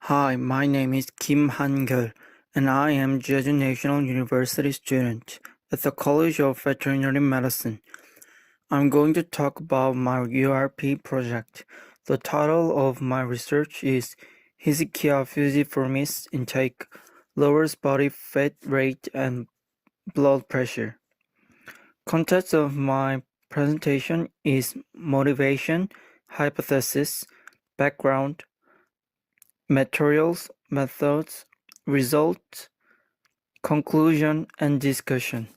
Hi, my name is Kim Han-geol, and I am Jeju National University student at the College of Veterinary Medicine. I'm going to talk about my URP project. The title of my research is Hizikia Fusiformis Intake, lowers body fat rate and blood pressure. Context of my presentation is motivation, hypothesis, background, materials, methods, results, conclusion, and discussion.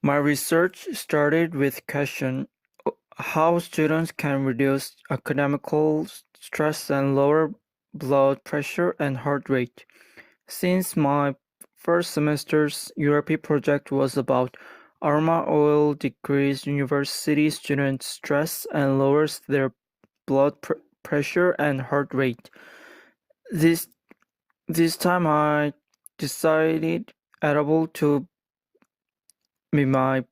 My research started with question how students can reduce academical stress and lower blood pressure and heart rate. Since my first semester's URP project was about aroma oil decreases university students' stress and lowers their blood pressure and heart rate. This time I decided edible to be my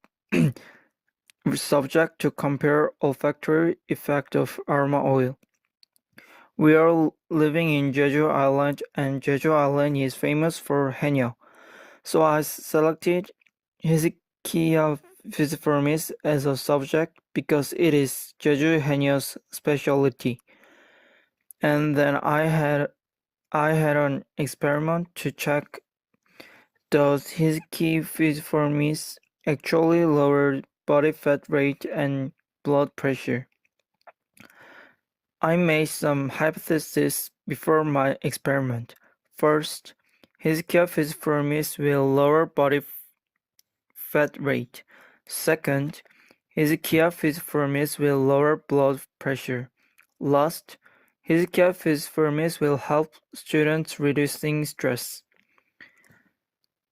subject to compare olfactory effect of aroma oil. We are living in Jeju Island, and Jeju Island is famous for henna. So I selected Hizikia Fusiformis as a subject because it is Jeju henna's specialty. And then I had an experiment to check does Hizikia Fusiformis actually lower body fat rate and blood pressure. I made some hypotheses before my experiment. First, Hizikia Fusiformis will lower body fat rate. Second, Hizikia Fusiformis will lower blood pressure. Last, Hizikia Fusiformis will help students reducing stress.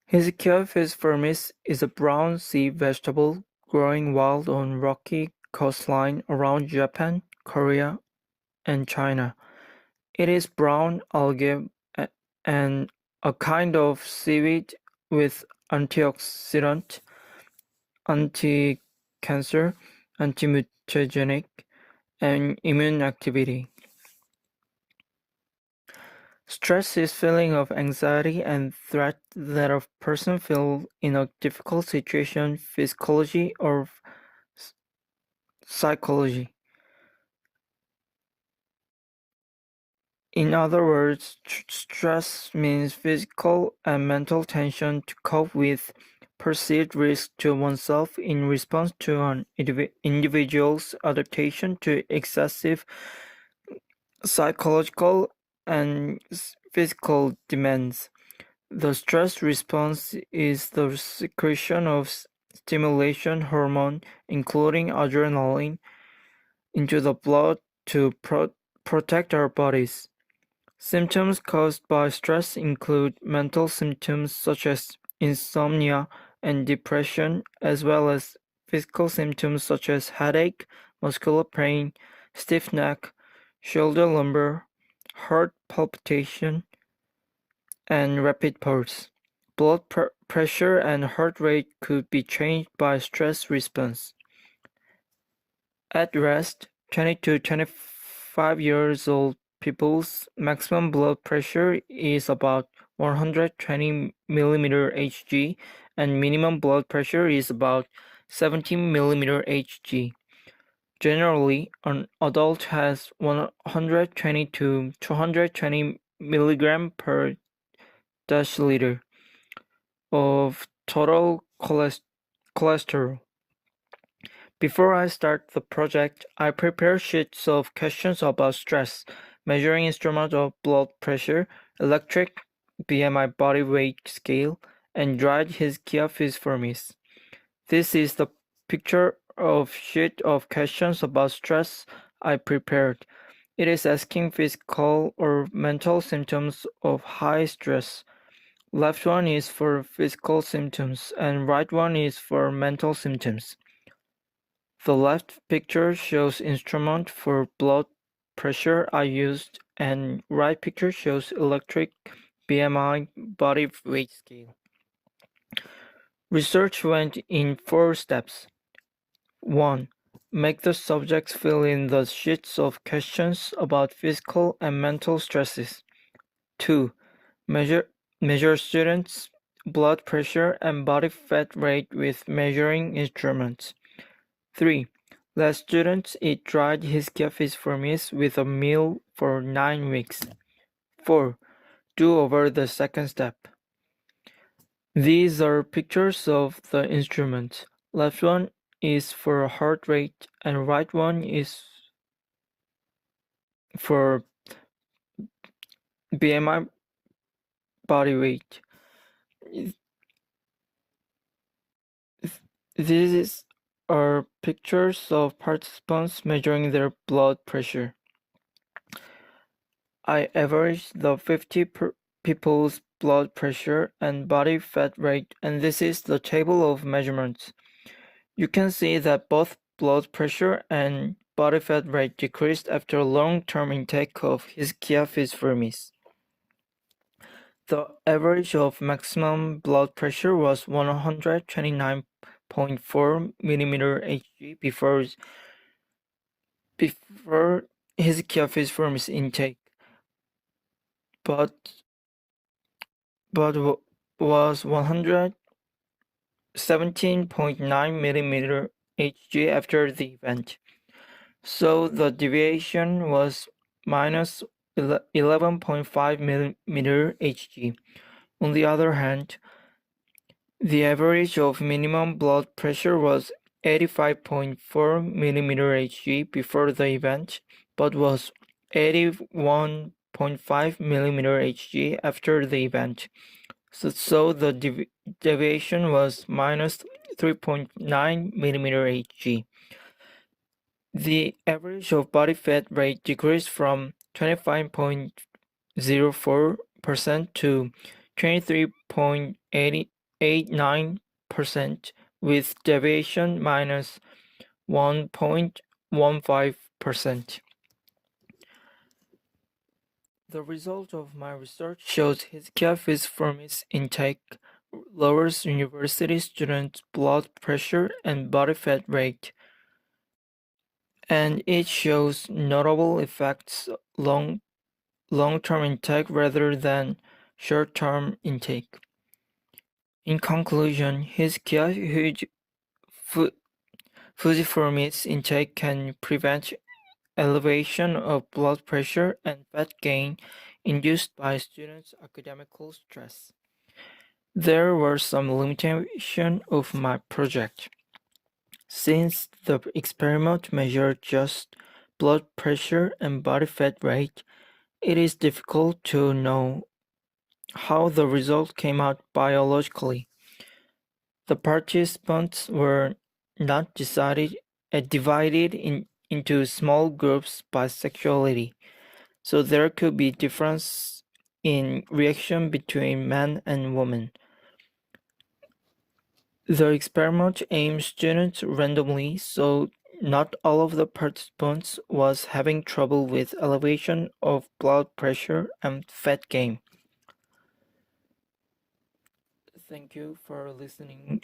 Hizikia fusiformis is a brown sea vegetable growing wild on rocky coastline around Japan, Korea, and China. It is brown algae and a kind of seaweed with antioxidant, anti-cancer, anti-mutagenic, and immune activity. Stress is feeling of anxiety and threat that a person feels in a difficult situation, physiology or psychology. In other words, stress means physical and mental tension to cope with perceived risk to oneself in response to an individual's adaptation to excessive psychological and physical demands. The stress response is the secretion of stimulation hormone, including adrenaline, into the blood to protect our bodies. Symptoms caused by stress include mental symptoms such as insomnia and depression, as well as physical symptoms such as headache, muscular pain, stiff neck, shoulder lumbar, heart palpitation, and rapid pulse. Blood pressure and heart rate could be changed by stress response. At rest, 20 to 25 years old people's maximum blood pressure is about 120 mm Hg and minimum blood pressure is about 70 mm Hg. Generally, an adult has 120 to 220 mg per deciliter of total cholesterol. Before I start the project, I prepare sheets of questions about stress, measuring instrument of blood pressure, electric BMI body weight scale, and dried Hizikia fusiformis. This is the picture of sheet of questions about stress I prepared. It is asking physical or mental symptoms of high stress. Left one is for physical symptoms and right one is for mental symptoms. The left picture shows instrument for blood pressure I used and right picture shows electric BMI body weight scale. Research went in 4 steps. 1. Make the subjects fill in the sheets of questions about physical and mental stresses. 2. Measure students' blood pressure and body fat rate with measuring instruments. 3. Let students eat dried Hizikia Fusiformis with a meal for 9 weeks. 4. Do over the second step. These are pictures of the instruments. Left one is for heart rate and right one is for BMI body weight. These are pictures of participants measuring their blood pressure. I averaged the 50 people's blood pressure and body fat rate, and this is the table of measurements. You can see that both blood pressure and body fat rate decreased after long-term intake of Hizikia Fusiformis. The average of maximum blood pressure was 129.4 mm Hg before Hizikia Fusiformis intake, but was 117.9 mm Hg after the event. So the deviation was minus 11.5 mm Hg. On the other hand, the average of minimum blood pressure was 85.4 mm Hg before the event, but was 81.5 mm Hg after the event. So the deviation was minus 3.9 mm Hg. The average of body fat rate decreased from 25.04% to 23.89%, with deviation minus 1.15%. The result of my research shows Hizikia Fusiformis intake lowers university students' blood pressure and body fat rate, and it shows notable effects long-term intake rather than short-term intake. In conclusion, Hizikia Fusiformis intake can prevent elevation of blood pressure and fat gain induced by students' academical stress. There were some limitations of my project. Since the experiment measured just blood pressure and body fat rate, it is difficult to know how the result came out biologically. The participants were not divided into small groups by sexuality, so there could be difference in reaction between men and women. The experiment aimed students randomly, so not all of the participants was having trouble with elevation of blood pressure and fat gain. Thank you for listening